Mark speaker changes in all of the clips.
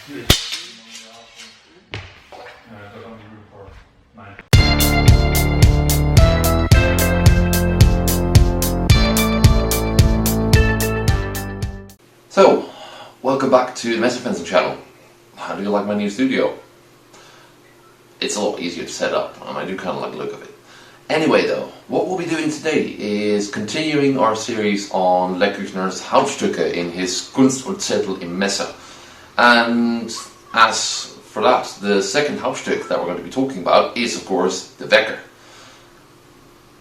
Speaker 1: So, welcome back to the Message Fencing channel. How do you like my new studio? It's a lot easier to set up, and I do kind of like the look of it. Anyway though, what we'll be doing today is continuing our series on Lecküchner's Hauptstücke in his Kunst und Zettel im Messer. And as for that, the second Hauptstück that we're going to be talking about is of course the Wecker.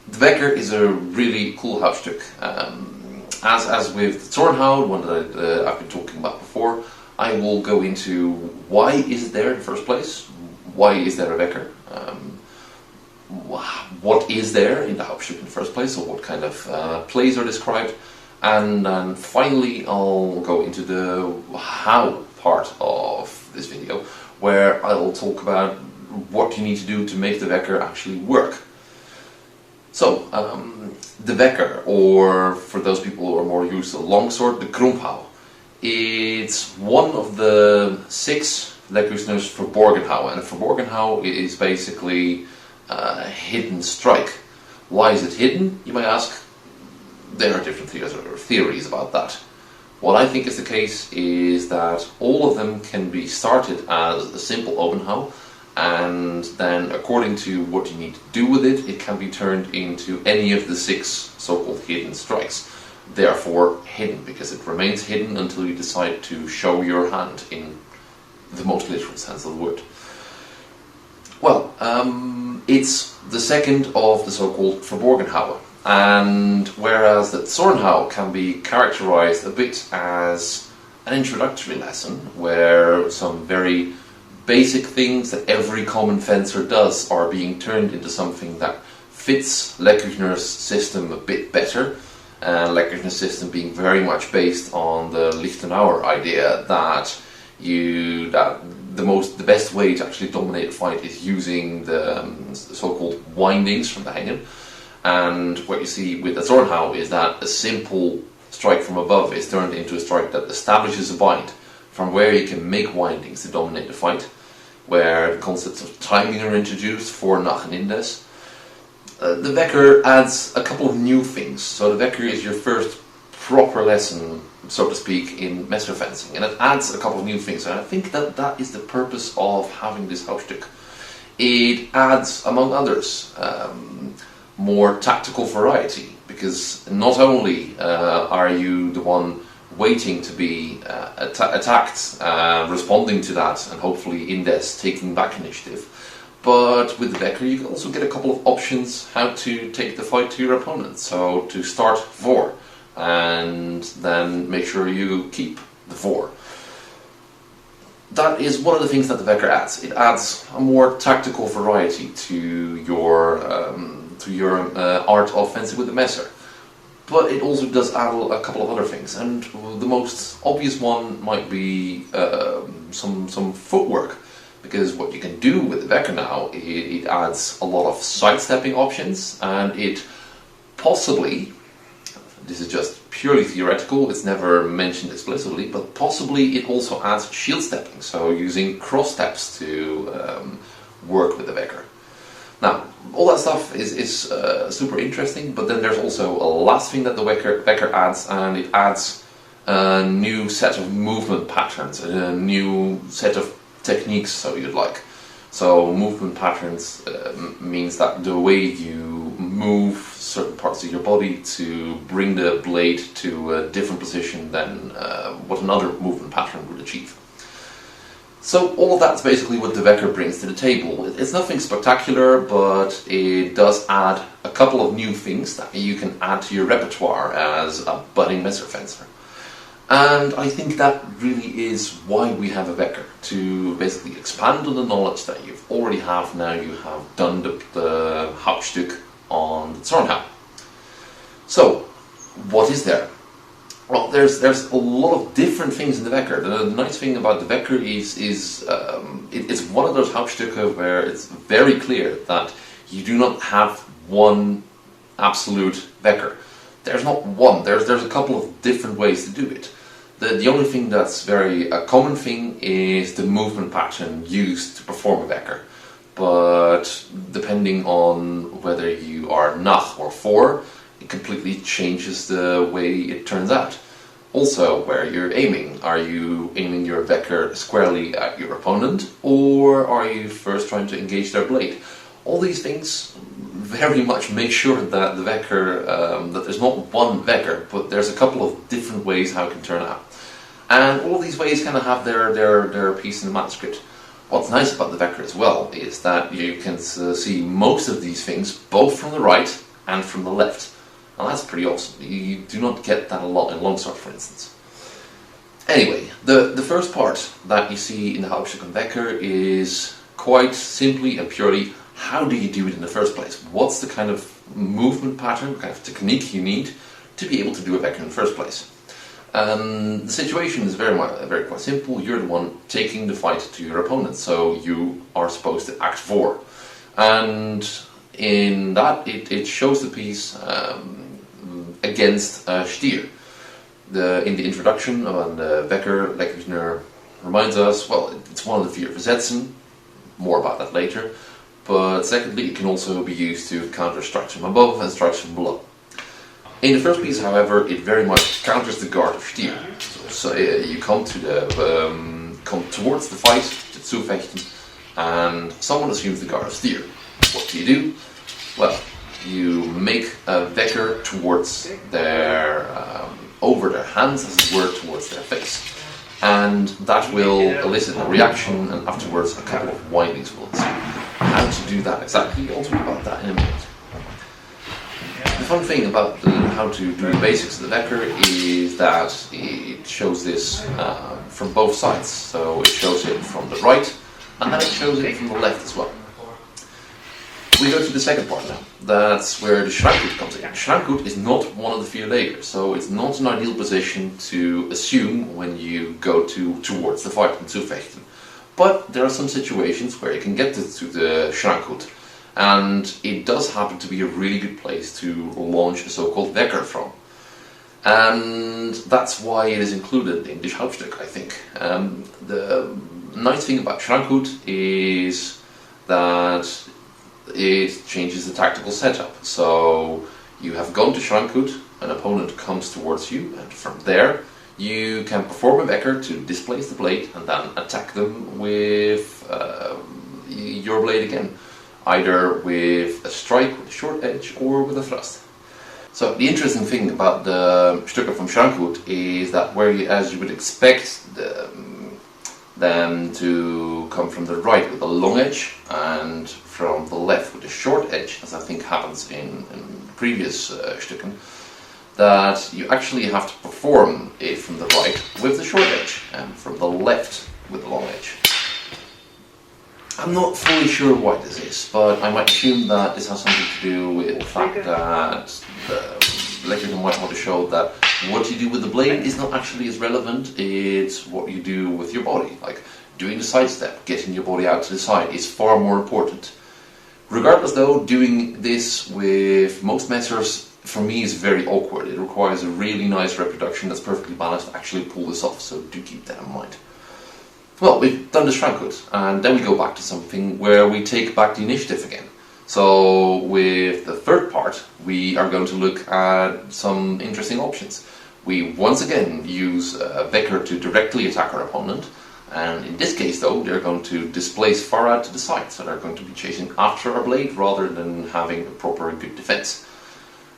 Speaker 1: The Wecker is a really cool Hauptstück. As with the Zornhout, one that I've been talking about before, I will go into why is it there in the first place, why is there a Wecker, what is there in the Hauptstück in the first place, or what kind of plays are described, and then finally I'll go into the how part of this video, where I'll talk about what you need to do to make the Wecker actually work. So, the Wecker, or for those people who are more used to the longsword, the Krumpau. It's one of the 6 Lecküchner's Verborgenhau, and a Verborgenhau is basically a hidden strike. Why is it hidden, you may ask? There are different theories about that. What I think is the case is that all of them can be started as a simple Obenhau, and then according to what you need to do with it, it can be turned into any of the 6 so-called hidden strikes. Therefore hidden, because it remains hidden until you decide to show your hand in the most literal sense of the word. Well, it's the second of the so-called Verborgenhauer, and whereas the Zornhau can be characterized a bit as an introductory lesson, where some very basic things that every common fencer does are being turned into something that fits Lecküchner's system a bit better, and Lecküchner's system being very much based on the Lichtenauer idea that the best way to actually dominate a fight is using the so-called windings from the Hängen. And what you see with the Zornhau is that a simple strike from above is turned into a strike that establishes a bind, from where you can make windings to dominate the fight, where the concepts of timing are introduced, fore, nach and indes. The Wecker adds a couple of new things. So the Wecker is your first proper lesson, so to speak, in messer fencing, and it adds a couple of new things, and I think that that is the purpose of having this Hauptstück. It adds, among others, more tactical variety, because not only are you the one waiting to be attacked, responding to that, and hopefully indes taking back initiative, but with the Wecker you can also get a couple of options how to take the fight to your opponent. So to start fore, and then make sure you keep the fore. That is one of the things that the Wecker adds. It adds a more tactical variety to your art of fencing with the messer. But it also does add a couple of other things, and the most obvious one might be some footwork, because what you can do with the Wecker now, it adds a lot of sidestepping options, and it possibly, this is just purely theoretical, it's never mentioned explicitly, but possibly it also adds shield stepping, so using cross steps to work with the Wecker. Now, all that stuff is super interesting, but then there's also a last thing that the Wecker adds, and it adds a new set of movement patterns, a new set of techniques, so you'd like. So movement patterns means that the way you move certain parts of your body to bring the blade to a different position than what another movement pattern would achieve. So all of that's basically what the Wecker brings to the table. It's nothing spectacular, but it does add a couple of new things that you can add to your repertoire as a budding messer fencer. And I think that really is why we have a Wecker, to basically expand on the knowledge that you already have. Now you have done the Hauptstück on the Zornhout. So, what is there? Well, there's a lot of different things in the Wecker. The nice thing about the Wecker is it's one of those Hauptstücke where it's very clear that you do not have one absolute Wecker. There's not one. There's a couple of different ways to do it. The only thing that's a common thing is the movement pattern used to perform a Wecker. But depending on whether you are nach or fore, it completely changes the way it turns out. Also, where you're aiming. Are you aiming your Wecker squarely at your opponent, or are you first trying to engage their blade? All these things very much make sure that the Wecker, that there's not one Wecker, but there's a couple of different ways how it can turn out. And all of these ways kind of have their piece in the manuscript. What's nice about the Wecker as well is that you can see most of these things both from the right and from the left. And that's pretty awesome. You do not get that a lot in longsword, for instance. Anyway, the first part that you see in the Hauptstück and Wecker is quite simply and purely, how do you do it in the first place? What's the kind of movement pattern, kind of technique you need to be able to do a Wecker in the first place? The situation is very quite simple. You're the one taking the fight to your opponent, so you are supposed to act fore. And in that, it shows the piece against Stier. In the introduction of the Wecker, Lecküchner reminds us, well, it's one of the 4 Versetzen, more about that later, but secondly, it can also be used to counter strikes from above and strikes from below. In the first piece, however, it very much counters the guard of Stier. So you come towards the fight, to Zufechten, and someone assumes the guard of Stier. What do? Well, you make a Wecker towards over their hands, as it were, towards their face. And that will elicit a reaction, and afterwards a couple of windings will ensue. How to do that exactly, I'll talk about that in a minute. The fun thing about how to do the basics of the Wecker is that it shows this from both sides. So it shows it from the right, and then it shows it from the left as well. We go to the second part now. That's where the Schrankut comes in. Schrankut is not one of the 4 layers, so it's not an ideal position to assume when you go towards the fight in Zufechten. But there are some situations where you can get to the Schrankut, and it does happen to be a really good place to launch a so-called Wecker from. And that's why it is included in this Hauptstück, I think. The nice thing about Schrankut is that it changes the tactical setup. So you have gone to Schrankut, an opponent comes towards you, and from there you can perform a Wecker to displace the blade and then attack them with your blade again, either with a strike with a short edge or with a thrust. So the interesting thing about the Stücke from Schrankut is that as you would expect them to come from the right with a long edge and from the left with a short edge, as I think happens in previous Stücken, that you actually have to perform it from the right with the short edge and from the left with the long edge. I'm not fully sure why this is, but I might assume that this has something to do with the fact that the Lecküchner might want to show that what you do with the blade is not actually as relevant, it's what you do with your body. Like doing the sidestep, getting your body out to the side is far more important. Regardless though, doing this with most messers for me is very awkward. It requires a really nice reproduction that's perfectly balanced to actually pull this off, so do keep that in mind. Well, we've done the Schrankut, and then we go back to something where we take back the initiative again. So with the third part, we are going to look at some interesting options. We once again use Wecker to directly attack our opponent, and in this case though, they're going to displace far out to the side, so they're going to be chasing after our blade rather than having a proper good defense.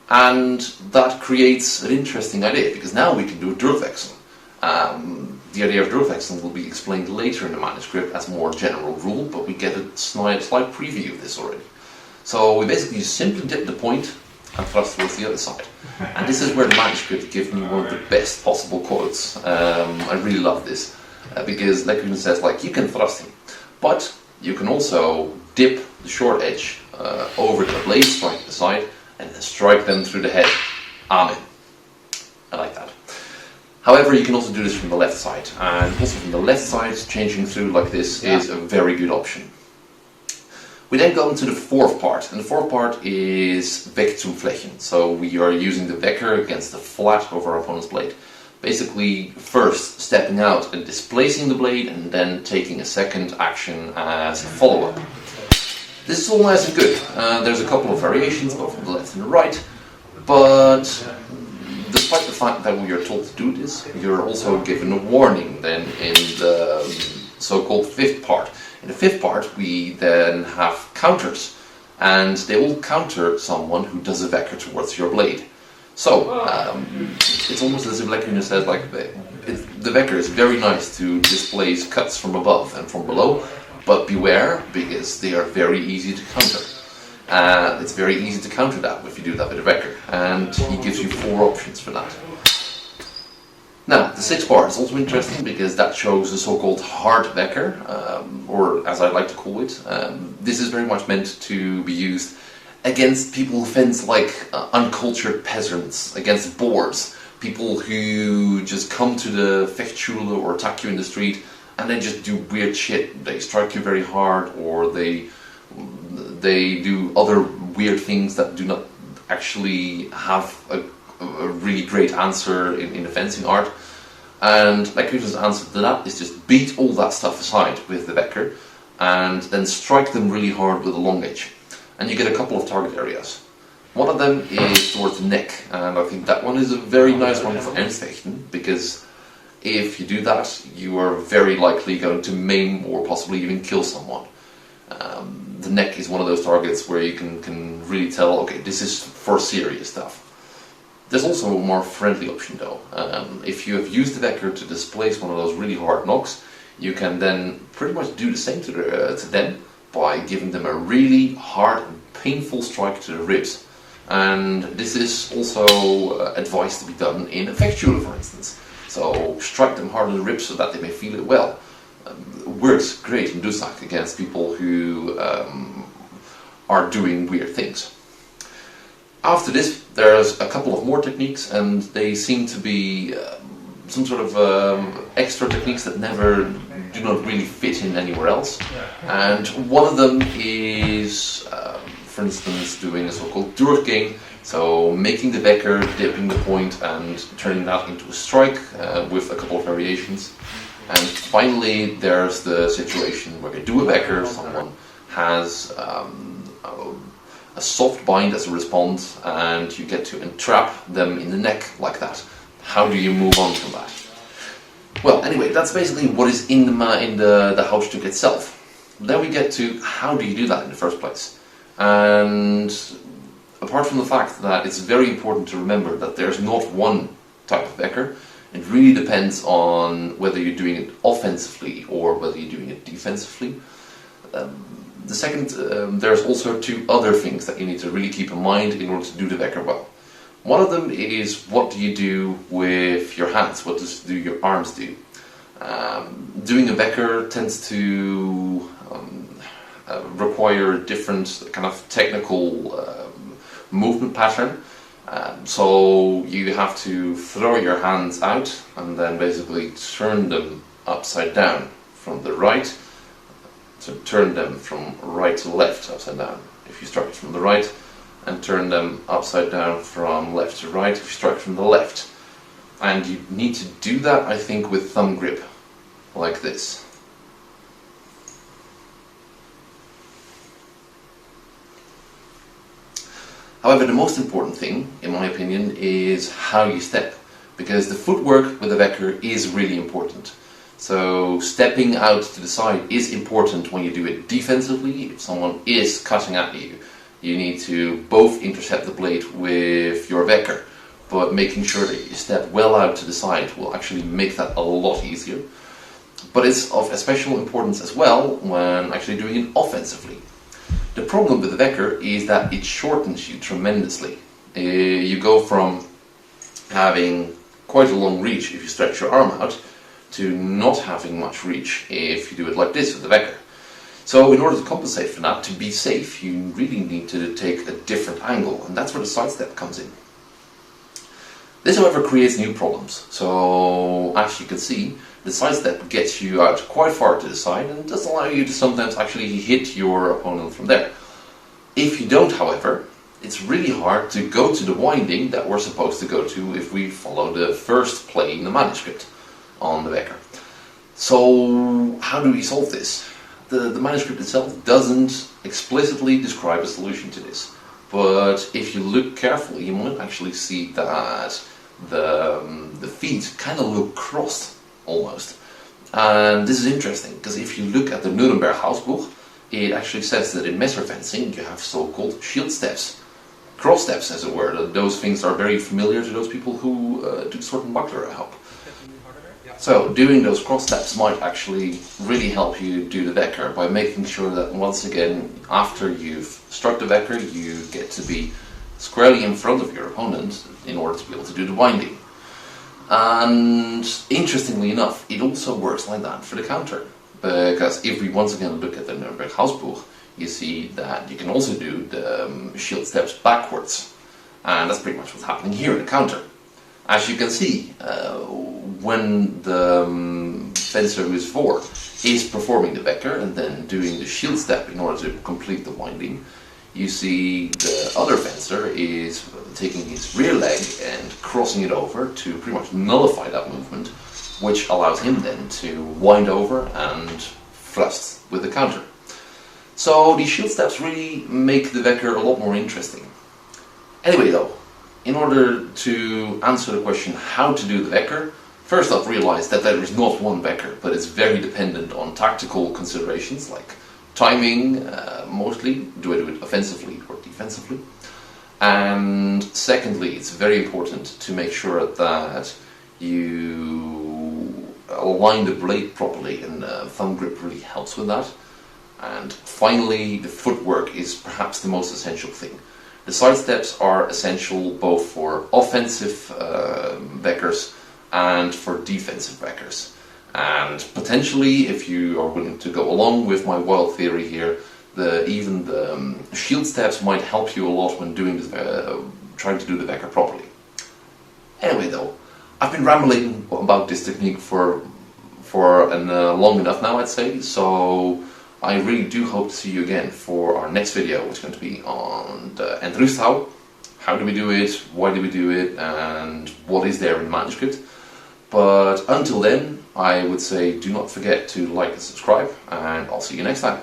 Speaker 1: And that creates an interesting idea, because now we can do a Durchwechsel. The idea of Durchwechsel will be explained later in the manuscript as a more general rule, but we get a slight preview of this already. So we basically just simply dip the point and thrust towards the other side. And this is where the manuscript gives me one of the best possible quotes. I really love this, because Lecküchner says, like, you can thrust him, but you can also dip the short edge over the blade, strike the side, and then strike them through the head. Amen. I like that. However, you can also do this from the left side, and also from the left side, changing through like this is a very good option. We then go into the fourth part, and the fourth part is Weg zum Flächen. So we are using the Wecker against the flat of our opponent's blade. Basically, first stepping out and displacing the blade, and then taking a second action as a follow-up. This is all nice and good. There's a couple of variations, both from the left and the right, but despite the fact that we are told to do this, you're also given a warning then in the so-called fifth part. In the fifth part, we then have counters, and they will counter someone who does a Wecker towards your blade. So, it's almost as if Lecküchner says, like, the Wecker is very nice to displace cuts from above and from below, but beware, because they are very easy to counter. It's very easy to counter that if you do that with a Wecker, and he gives you 4 options for that. Now, the sixth part is also interesting because that shows the so-called hard Wecker, or as I like to call it. This is very much meant to be used against people who fence like uncultured peasants, against boors, people who just come to the Fechtschule or attack you in the street and they just do weird shit. They strike you very hard, or they do other weird things that do not actually have a really great answer in the fencing art. And Lecküchner's answer to that is just beat all that stuff aside with the Wecker and then strike them really hard with a long edge. And you get a couple of target areas. One of them is towards the neck, and I think that one is a very nice one for Ernstfechten, because if you do that, you are very likely going to maim or possibly even kill someone. The neck is one of those targets where you can really tell, okay, this is for serious stuff. There's also a more friendly option though. If you have used the Wecker to displace one of those really hard knocks, you can then pretty much do the same to them by giving them a really hard and painful strike to the ribs. And this is also advised to be done in a Fechtschule, for instance. So strike them hard in the ribs so that they may feel it well. Works great in Dijk against people who are doing weird things. After this, there's a couple of more techniques, and they seem to be some sort of extra techniques that do not really fit in anywhere else. And one of them is, for instance, doing a so-called durchgang, so making the Wecker, dipping the point and turning that into a strike with a couple of variations. And finally, there's the situation where you do a Wecker, someone has a soft bind as a response, and you get to entrap them in the neck like that. How do you move on from that? Well, anyway, that's basically what is in the Hauptstück itself. Then we get to how do you do that in the first place. And apart from the fact that it's very important to remember that there's not one type of Wecker, it really depends on whether you're doing it offensively or whether you're doing it defensively. The second, there's also 2 other things that you need to really keep in mind in order to do the Wecker well. One of them is, what do you do with your hands? What do your arms do? Doing a Wecker tends to require a different kind of technical movement pattern. So you have to throw your hands out and then basically turn them upside down from the right. So turn them from right to left upside down if you start from the right, and turn them upside down from left to right if you start from the left. And you need to do that, I think, with thumb grip, like this. However, the most important thing, in my opinion, is how you step, because the footwork with the Wecker is really important. So stepping out to the side is important when you do it defensively. If someone is cutting at you, you need to both intercept the blade with your Wecker, but making sure that you step well out to the side will actually make that a lot easier. But it's of special importance as well when actually doing it offensively. The problem with the Wecker is that it shortens you tremendously. You go from having quite a long reach if you stretch your arm out, to not having much reach if you do it like this with the Wecker. So in order to compensate for that, to be safe, you really need to take a different angle, and that's where the sidestep comes in. This, however, creates new problems. So as you can see, the sidestep gets you out quite far to the side and does allow you to sometimes actually hit your opponent from there. If you don't, however, it's really hard to go to the winding that we're supposed to go to if we follow the first play in the manuscript on the Wecker. So how do we solve this? The manuscript itself doesn't explicitly describe a solution to this, but if you look carefully you might actually see that the feet kind of look crossed almost. And this is interesting because if you look at the Nuremberg Hausbuch, it actually says that in messer fencing you have so-called shield steps. Cross steps, as it were. Those things are very familiar to those people who do sword and buckler, I hope. So doing those cross steps might actually really help you do the Wecker by making sure that once again, after you've struck the Wecker, you get to be squarely in front of your opponent in order to be able to do the winding. And interestingly enough, it also works like that for the counter. Because if we once again look at the Nuremberg Hausbuch, you see that you can also do the shield steps backwards. And that's pretty much what's happening here in the counter. As you can see, when the fencer who is fore is performing the Wecker and then doing the shield step in order to complete the winding, you see the other fencer is taking his rear leg and crossing it over to pretty much nullify that movement, which allows him then to wind over and thrust with the counter. So these shield steps really make the Wecker a lot more interesting. Anyway though, in order to answer the question how to do the Wecker, first off realize that there is not one Wecker, but it's very dependent on tactical considerations like timing, mostly, do I do it offensively or defensively? And secondly, it's very important to make sure that you align the blade properly, and thumb grip really helps with that. And finally, the footwork is perhaps the most essential thing. The side steps are essential both for offensive Weckers and for defensive Weckers. And potentially, if you are willing to go along with my wild theory here, even the shield steps might help you a lot when doing trying to do the Wecker properly. Anyway though, I've been rambling about this technique for long enough now, I'd say, so I really do hope to see you again for our next video, which is going to be on the Entrüsthau. How do we do it, why do we do it, and what is there in the manuscript. But until then, I would say do not forget to like and subscribe, and I'll see you next time.